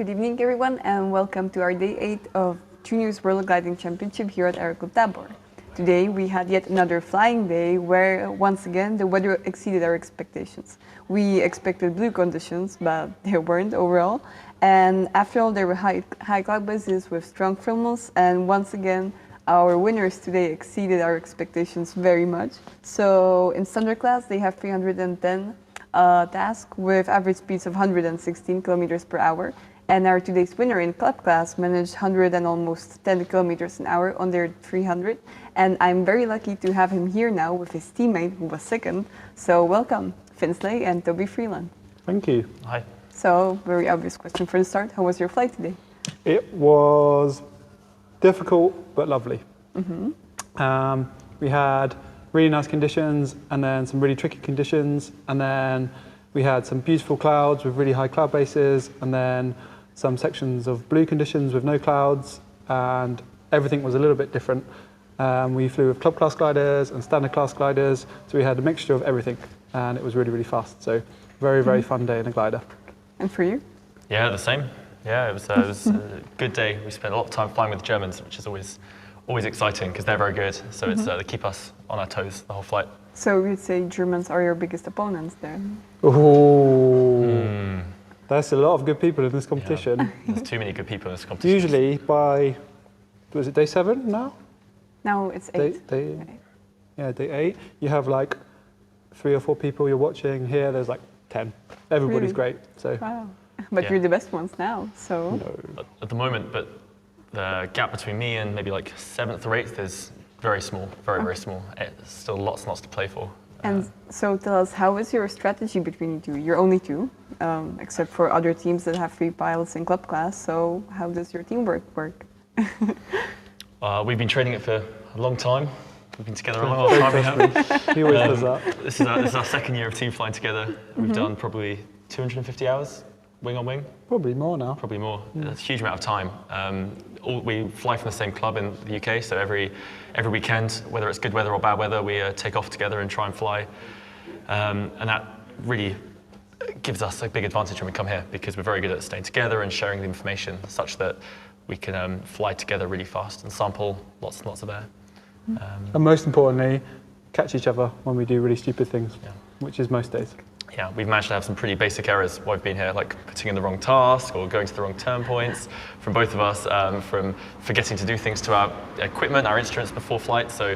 Good evening, everyone, and welcome to our Day 8 of Juniors World Gliding Championship here at Aero Club Tabor. Today we had yet another flying day where, once again, the weather exceeded our expectations. We expected blue conditions, but they weren't overall. And after all, there were high cloud bases with strong thermals, and once again, our winners today exceeded our expectations very much. So in standard class, they have 310 tasks with average speeds of 116 kilometers per hour. And our today's winner in club class managed 100 and almost 10 kilometers an hour on their 300. And I'm very lucky to have him here now with his teammate who was second. So welcome, Finsley and Toby Freeland. Thank you. Hi. So, very obvious question for the start. How was your flight today? It was difficult but lovely. We had really nice conditions and then some really tricky conditions, and then we had some beautiful clouds with really high cloud bases, and then some sections of blue conditions with no clouds, and everything was a little bit different. We flew with club class gliders and standard class gliders, so we had a mixture of everything, and it was really, really fast. So very, very fun day in a glider. And for you? Yeah, the same. Yeah, it was a good day. We spent a lot of time flying with the Germans, which is always exciting because they're very good. So it's they keep us on our toes the whole flight. So you'd say Germans are your biggest opponents then? Oh, there's a lot of good people in this competition. Yeah. There's too many good people in this competition. Usually by, was it day 7 now? Now it's 8. Yeah, day 8. You have like 3 or 4 people you're watching. Here there's like 10. Everybody's great. So. Wow. But you're the best ones now, so. No. At the moment, but the gap between me and maybe like 7th or 8th is very small, very small. There's still lots and lots to play for. And so tell us, how is your strategy between you two? You're only two, except for other teams that have 3 pilots in club class. So how does your teamwork work? We've been training it for a long time. We've been together a long time. He always does that. This is our 2nd year of team flying together. We've done probably 250 hours, wing on wing. Probably more now. Probably more. It's a huge amount of time. We fly from the same club in the UK, so every weekend, whether it's good weather or bad weather, we take off together and try and fly. And that really gives us a big advantage when we come here, because we're very good at staying together and sharing the information such that we can fly together really fast and sample lots and lots of air. And most importantly, catch each other when we do really stupid things, which is most days. Yeah, we've managed to have some pretty basic errors while we've been here, like putting in the wrong task or going to the wrong turn points from both of us, from forgetting to do things to our equipment, our instruments before flight. So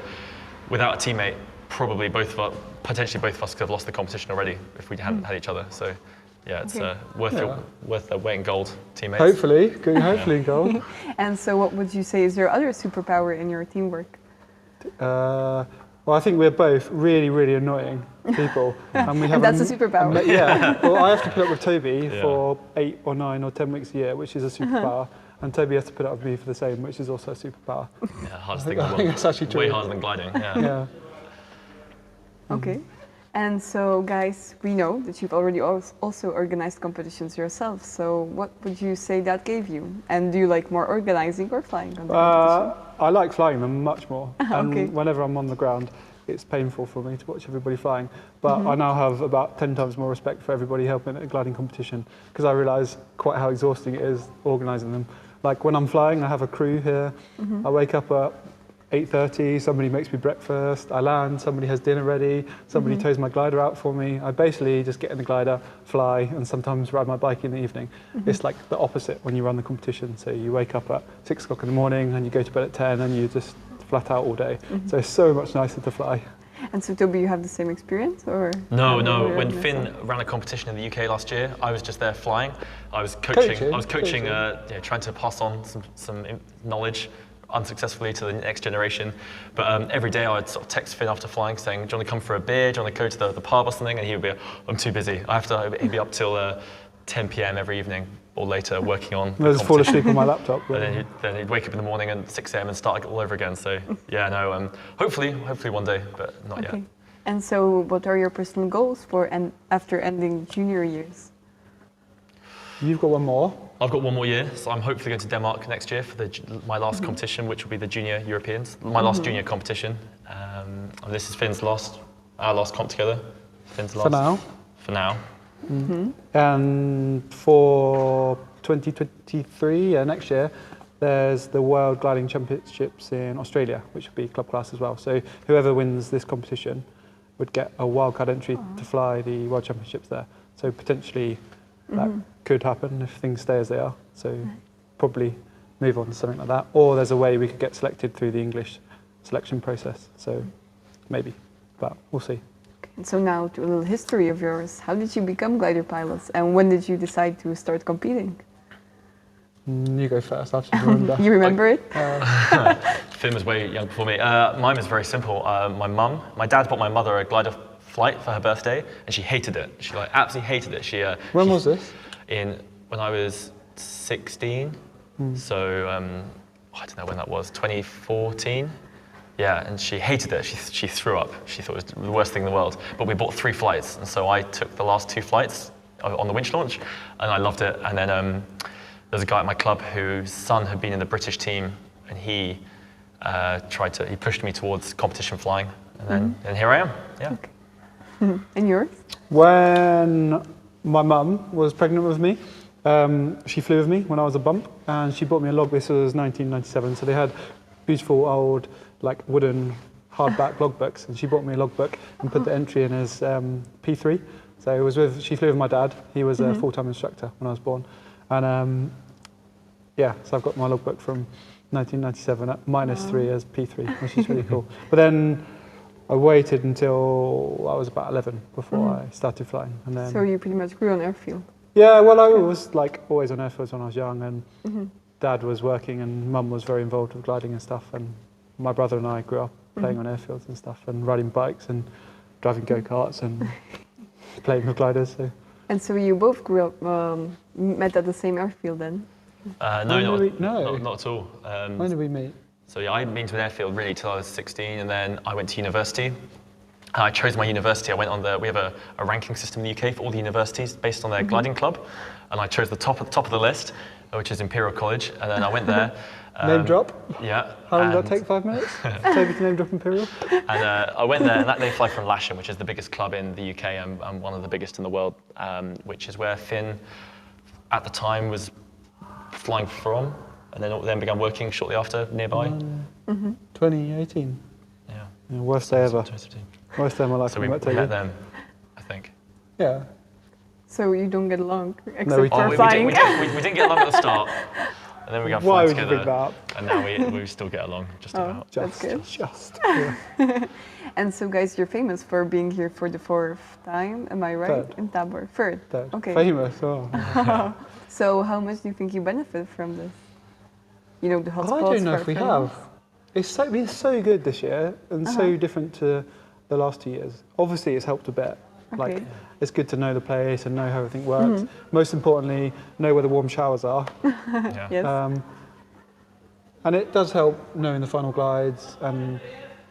without a teammate, probably potentially both of us could have lost the competition already if we hadn't had each other. So yeah, it's worth their weight in gold, teammates. Hopefully, hopefully gold. And so what would you say is your other superpower in your teamwork? Well, I think we're both really, really annoying people. And we have that's a superpower. Yeah. Well, I have to put up with Toby for 8 or 9 or 10 weeks a year, which is a superpower. And Toby has to put up with me for the same, which is also a superpower. Yeah, hardest thing in the world. That's actually true. Way harder than gliding. Yeah. Okay. And so, guys, we know that you've already also organized competitions yourself. So what would you say that gave you? And do you like more organizing or flying on the competition? I like flying them much more. And whenever I'm on the ground, it's painful for me to watch everybody flying. But I now have about 10 times more respect for everybody helping at a gliding competition, because I realise quite how exhausting it is organising them. Like when I'm flying, I have a crew here. I wake up at 8:30, somebody makes me breakfast, I land, somebody has dinner ready, somebody tows my glider out for me. I basically just get in the glider, fly, and sometimes ride my bike in the evening. It's like the opposite when you run the competition. So you wake up at 6 o'clock in the morning and you go to bed at 10 and you just flat out all day. So it's so much nicer to fly. And so, Toby, you have the same experience, or? No. When Finn ran a competition in the UK last year, I was just there flying. I was coaching, trying to pass on some knowledge unsuccessfully to the next generation. But every day I would sort of text Finn after flying saying, do you want to come for a beer? Do you want to go to the pub or something? And he would be, I'm too busy. He'd be up till 10 p.m. every evening or later working on the competition. Fall asleep on my laptop. And then he'd wake up in the morning at 6 a.m. and start all over again. So yeah, no, hopefully one day, but not yet. And so what are your personal goals after ending junior years? You've got one more. I've got one more year, so I'm hopefully going to Denmark next year for my last competition, which will be the Junior Europeans, my last junior competition. And this is our last comp together. Finn's last. For now. For now. And for 2023, next year, there's the World Gliding Championships in Australia, which will be club class as well. So whoever wins this competition would get a wildcard entry to fly the World Championships there. So potentially that could happen if things stay as they are. So probably move on to something like that. Or there's a way we could get selected through the English selection process. So maybe, but we'll see. And so now to a little history of yours. How did you become glider pilots and when did you decide to start competing? You go first, I'll just remember. You remember it? Finn was way young before me. Mine was very simple. My dad bought my mother a glider flight for her birthday and she hated it. She like absolutely hated it. When was this? When I was 16. So I don't know when that was, 2014. Yeah, and she hated it. She threw up. She thought it was the worst thing in the world. But we bought 3 flights, and so I took the last 2 flights on the winch launch, and I loved it. And then there's a guy at my club whose son had been in the British team, and he pushed me towards competition flying, and then here I am. Yeah. Okay. And yours? When my mum was pregnant with me, she flew with me when I was a bump, and she bought me a log. This was 1997, so they had beautiful old like wooden hardback logbooks, and she bought me a logbook and put the entry in as P3. So it was she flew with my dad. He was a full-time instructor when I was born, and so I've got my logbook from 1997 at -3 as P3, which is really cool. But then I waited until I was about 11 before I started flying, and then. So you pretty much grew on airfield. Yeah, well, I was like always on airfields when I was young, and Dad was working, and Mum was very involved with gliding and stuff, and my brother and I grew up playing on airfields and stuff, and riding bikes and driving go-karts and playing with gliders. So. And so you both grew up, met at the same airfield then? No, not at all. When did we meet? So yeah, I hadn't been to an airfield really till I was 16, and then I went to university. I chose my university. I went on we have a ranking system in the UK for all the universities based on their gliding club, and I chose the top of the list, which is Imperial College, and then I went there. Name drop? Yeah. How long did that take? 5 minutes? Toby to name drop Imperial? And I went there, and they fly from Lasham, which is the biggest club in the UK and one of the biggest in the world, which is where Finn, at the time, was flying from, and then began working shortly after nearby. 2018. Yeah. Worst day ever. 2015. Worst day of my life. So we met them, I think. Yeah. So you don't get along, except No, we for don't. flying? We didn't get along at the start, and then we got Why flying would you together. bring that up? And now we still get along, just about. That's good. Just. Yeah. And so guys, you're famous for being here for the 4th time, am I right? Third. In Tabor. Third. Okay. Famous. Oh. So how much do you think you benefit from this? You know, the hotspots. I don't know if we have. It's been so good this year and so different to the last 2 years. Obviously, it's helped a bit. Okay. Like, it's good to know the place and know how everything works. Most importantly, know where the warm showers are. Yeah. Yes. And it does help knowing the final glides and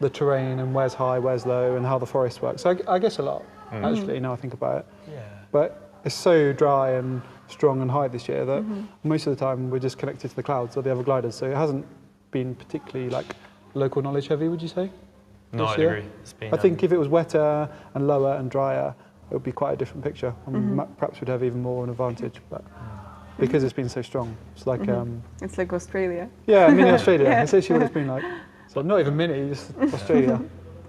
the terrain and where's high, where's low, and how the forest works. So I guess a lot, actually, now I think about it. Yeah. But it's so dry and strong and high this year that most of the time we're just connected to the clouds or the other gliders. So it hasn't been particularly like local knowledge heavy, would you say? No, I'd agree. It's been, I think if it was wetter and lower and drier, it would be quite a different picture. And perhaps we'd have even more an advantage. But because it's been so strong, it's like It's like Australia. yeah, mini Australia. It's actually what it's been like. So not even mini, just Australia.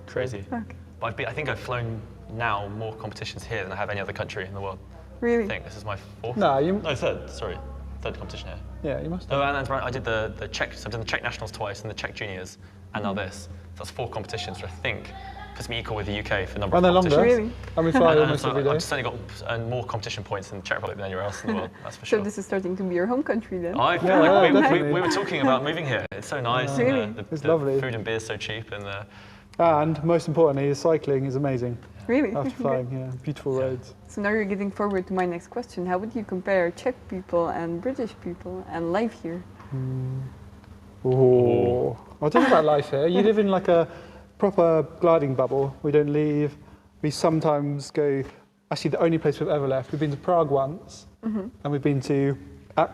crazy. Okay. But I think I've flown now more competitions here than I have any other country in the world. Really? I think this is my 4th. No, Third. Sorry, 3rd competition here. yeah, you must. Oh, and I did the Czech. So I've done the Czech nationals twice and the Czech juniors, and now this. So that's 4 competitions, which I think puts me equal with the UK for number And of they're longer. competitions. Really? And we fly And almost so every day. I've certainly got more competition points in the Czech Republic than anywhere else in the world. That's for So sure. this is starting to be your home country then? I feel Yeah, like definitely. we were talking about moving here. It's so nice. Really? And It's the lovely. food and beer is so cheap, and And most importantly, the cycling is amazing. Really? After flying, yeah, beautiful roads. So now you're getting forward to my next question. How would you compare Czech people and British people and life here? Oh, I don't know about life here. You live in like a proper gliding bubble. We don't leave. We sometimes go. Actually, the only place we've ever left. We've been to Prague once, and we've been to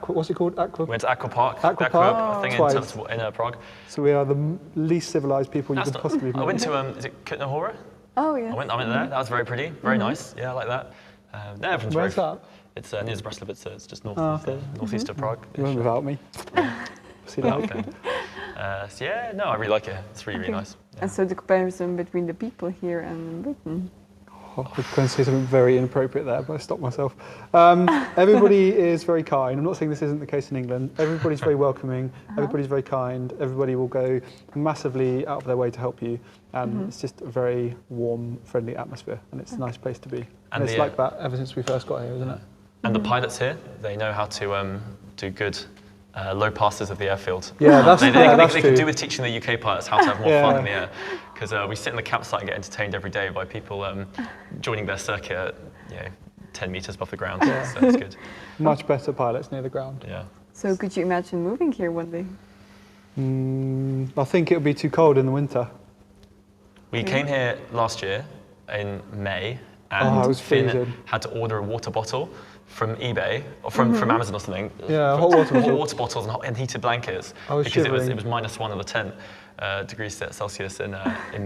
what's it called? we went to Aqua Park. Aqua Park thing twice. in Prague. So we are the least civilized people you could possibly meet. I went to is it Kutná Hora? Oh, yeah. I went there. That was very pretty, very nice. Yeah, I like that. No, everyone's Where's very. that? It's near Zbraslavice, so it's just northeast of Prague. You went without me. See that? Okay. So yeah, no, I really like it. It's really, really nice. Yeah. And so the comparison between the people here and Britain. Oh, I was going to say something very inappropriate there, but I stopped myself. Everybody is very kind. I'm not saying this isn't the case in England. Everybody's very welcoming. Everybody's very kind. Everybody will go massively out of their way to help you. And it's just a very warm, friendly atmosphere. And it's a nice place to be. And it's like that ever since we first got here, isn't it? And the pilots here, they know how to do good low passes of the airfield. Yeah, that's they true. could do with teaching the UK pilots how to have more fun in the air. Because we sit in the campsite and get entertained every day by people joining their circuit at 10 meters above the ground. So it's good. Much better pilots near the ground. Yeah. So could you imagine moving here one day? I think it would be too cold in the winter. We came here last year in May, and it was Finn freezing. had to order a water bottle from eBay or from Amazon or something. Yeah, hot water bottle. Hot water bottles and heated blankets because shivering. it was -1 over 10 degrees Celsius in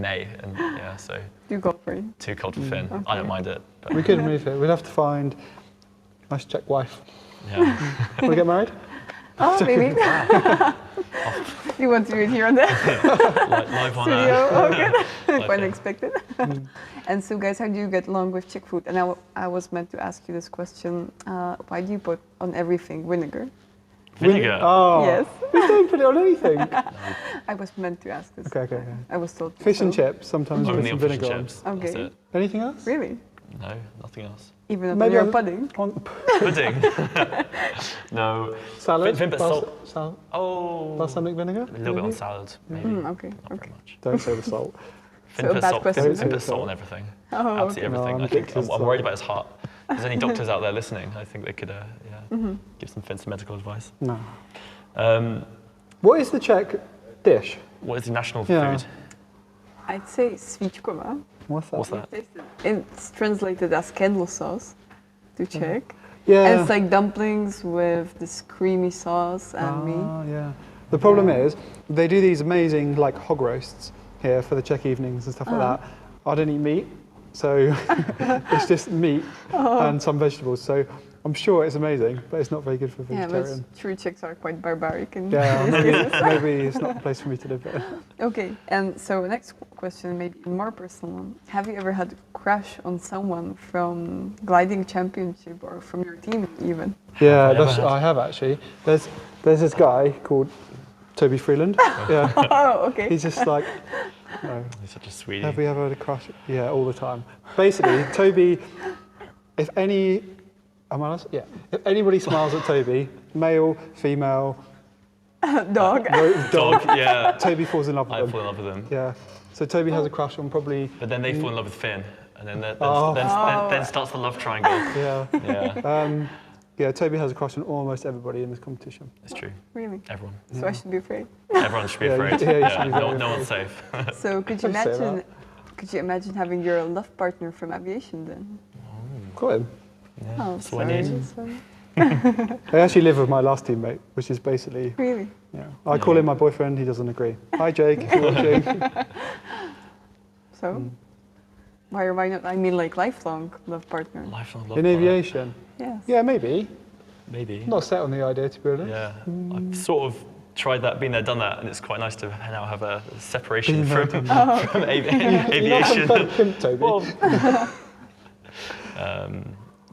May, and so Too cold for you. too cold for Finn. I don't mind it. But We could move here. We'd have to find a nice Czech wife. yeah. Want to get married? Oh, maybe. You want to do it here on the Live on studio? Oh, good. Live Quite here. unexpected. And so, guys, how do you get along with Czech food? And I was meant to ask you this question. Why do you put on everything vinegar? Vinegar. Oh, Yes. we don't put it on anything. I was meant to ask this. Okay. I was told. Fish and so. chips, sometimes with Only some on fish and vinegar on. chips. That's Okay. it. Anything else? Really? No, nothing else. Even on Maybe your on- pudding? Pudding. No. Salad? Finn put salt. Oh. Balsamic vinegar? A little bit on salad, maybe. Okay. Not very much. Don't say the salt. Finn So a puts bad salt. question. Finn puts salt on everything. Oh, Absolutely okay. everything. No, I think I'm I'm worried about his heart. If there's any doctors out there listening, I think they could give some Finn some medical advice. No. Um, What is the Czech dish? what is the national Yeah. food? I'd say svíčková. What's that? What's that? It's translated as candle sauce to Czech. Yeah. And it's like dumplings with this creamy sauce and meat. Yeah. The problem is, they do these amazing like hog roasts here for the Czech evenings and stuff like that. I don't eat meat, so it's just meat and some vegetables. So I'm sure it's amazing, but it's not very good for Yeah, vegetarian. but true Czechs are quite barbaric. Maybe it's not the place for me to live there. Okay, and so next question, maybe a more personal one. Have you ever had a crush on someone from gliding championship or from your team even? Yeah, I have actually. There's this guy called Toby Freeland. Yeah, Oh, okay. he's just like. No. He's such a sweetie. Have we ever had a crush? Yeah, all the time. Basically, Toby, if anybody smiles at Toby, male, female, Dog. Dog, yeah. Toby falls in love with I them. fall in love with them. Yeah. So Toby has a crush on probably. But then they fall in love with Finn, and then Oh. then starts the love triangle. Yeah. Yeah, Yeah, Toby has a crush on almost everybody in this competition. it's true. Really? Everyone. So I should be afraid. Everyone should be Yeah, afraid. yeah, you should be very No one's safe. So could you Don't say imagine? Could you imagine having your love partner from aviation then? Got him. Oh, That's what I need. sorry. I actually live with my last teammate, which is basically. Really? Yeah. I call him my boyfriend. He doesn't agree. Hi, Jake. If you're watching. So? Why or why not? I mean, like lifelong love partner. Lifelong love In partner. aviation. Yes. Yeah, maybe. Maybe. Not set on the idea, to be honest. Yeah, I've sort of tried that, been there, done that, and it's quite nice to now have a separation from aviation. Pimp Toby. Well,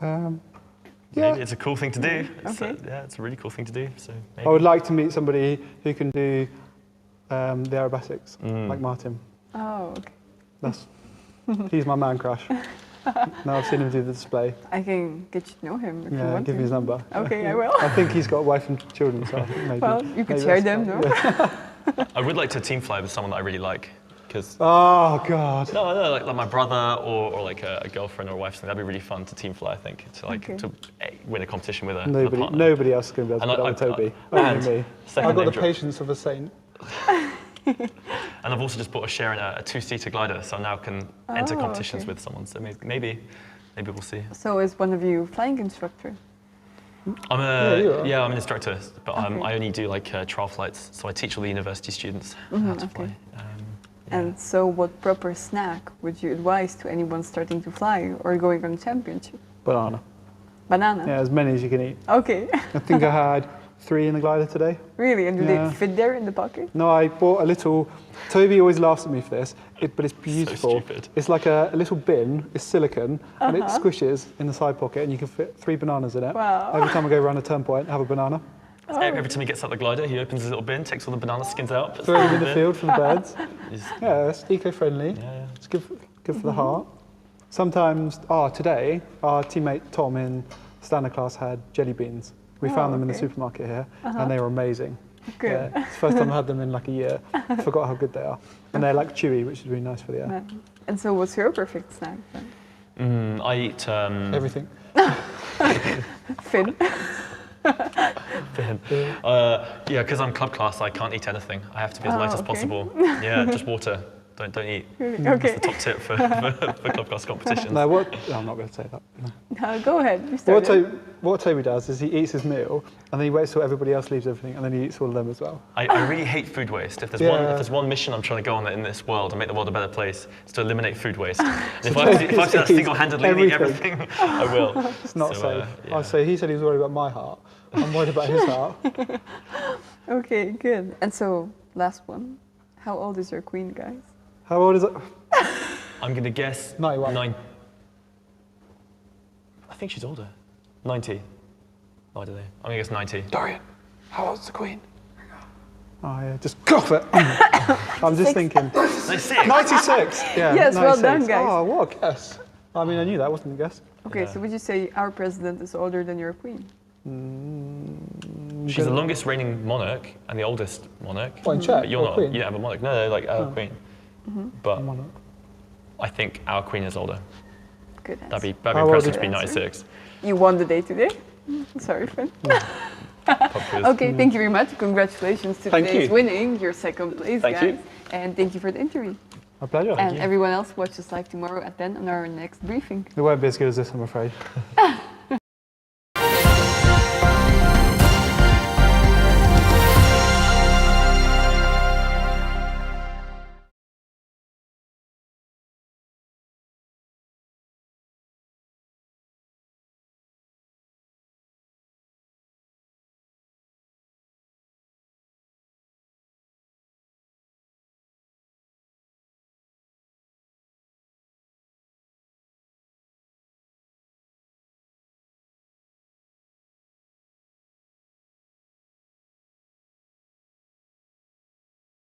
Yeah. maybe it's a cool thing to do. It's, Okay. it's a really cool thing to do. So maybe. I would like to meet somebody who can do the aerobatics, like Martin. Oh, okay. That's he's my man crush. Now I've seen him do the display. I can get you to know him if you Yeah, want give to. me his number. Okay, I will. I think he's got a wife and children, so I think maybe. Well, you could maybe share that's them, fine. no? Yeah. I would like to team fly with someone that I really like, because Oh God. no, like my brother or like a girlfriend or a wife. Something that'd be really fun to team fly. I think to win a competition with a partner. Nobody else is going to be able to And put up with Toby. and Only me. second I've got name the drop. patience of a saint. And I've also just bought a share in a two-seater glider, so I now can enter Oh, competitions okay. with someone. So maybe we'll see. So is one of you flying instructor? I'm you are. I'm an instructor, but Okay. I only do like trial flights. So I teach all the university students Mhm, how to okay. fly. And so what proper snack would you advise to anyone starting to fly or going on championship? Banana. Banana? Yeah, as many as you can eat. Okay. I think I had 3 in the glider today. Really? And do they fit there in the pocket? No, I bought a little, Toby always laughs at me for this, but it's beautiful. So stupid. It's like a little bin, it's silicone, and it squishes in the side pocket and you can fit 3 bananas in it. Wow. Every time I go around a turn point, I have a banana. Every time he gets out the glider, he opens his little bin, takes all the banana skins out. puts Throw them them in the field for the birds. He's- Yeah, it's eco-friendly. yeah. It's good for the heart. Sometimes, today, our teammate Tom in standard class had jelly beans. We found them in the supermarket here, and they were amazing. Good. Yeah, it's the first time I had them in like a year. I forgot how good they are. And they're like chewy, which is really nice for the air. And so what's your perfect snack then? I eat Everything. Finn? Finn. Yeah, because I'm club class, I can't eat anything. I have to be as light as possible. Yeah, just water. Don't eat. Okay. That's the top tip for club class competitions. No, I'm not going to say that. No. Go ahead. You start it. What Toby does is he eats his meal and then he waits till everybody else leaves everything and then he eats all of them as well. I really hate food waste. If there's one mission I'm trying to go on in this world and make the world a better place, it's to eliminate food waste. And if I see that single-handedly eating everything, I will. It's not safe. Yeah. I say he said he was worried about my heart. I'm worried about his heart. Okay, good. And so, last one. How old is your queen, guys? How old is it? I'm going to guess 91. I think she's older. 90. Oh, I don't know. I'm going to guess 90. Dorian, how old's the queen? Oh yeah, just cough it. I'm just thinking. 96. 96. Yeah. Yes, 96. well done, guys. Oh, what a guess. I mean, I knew that wasn't a guess. Okay, so would you say our president is older than your queen? She's the longest reigning monarch and the oldest monarch. What, in Czech? But you're Or not. queen? You don't have a monarch. No, like our queen. But Monarch. I think our queen is older. Good answer. That'd be How old impressive is to be your answer? 96. You won the day today. Sorry, Finn. Pub quiz. Okay, thank you very much. Congratulations to Thank today's you. winning. You're second place, Thank guys. you. And thank you for the interview. My pleasure. And everyone else, watch us live tomorrow at 10 on our next briefing. It won't be as good as this, I'm afraid.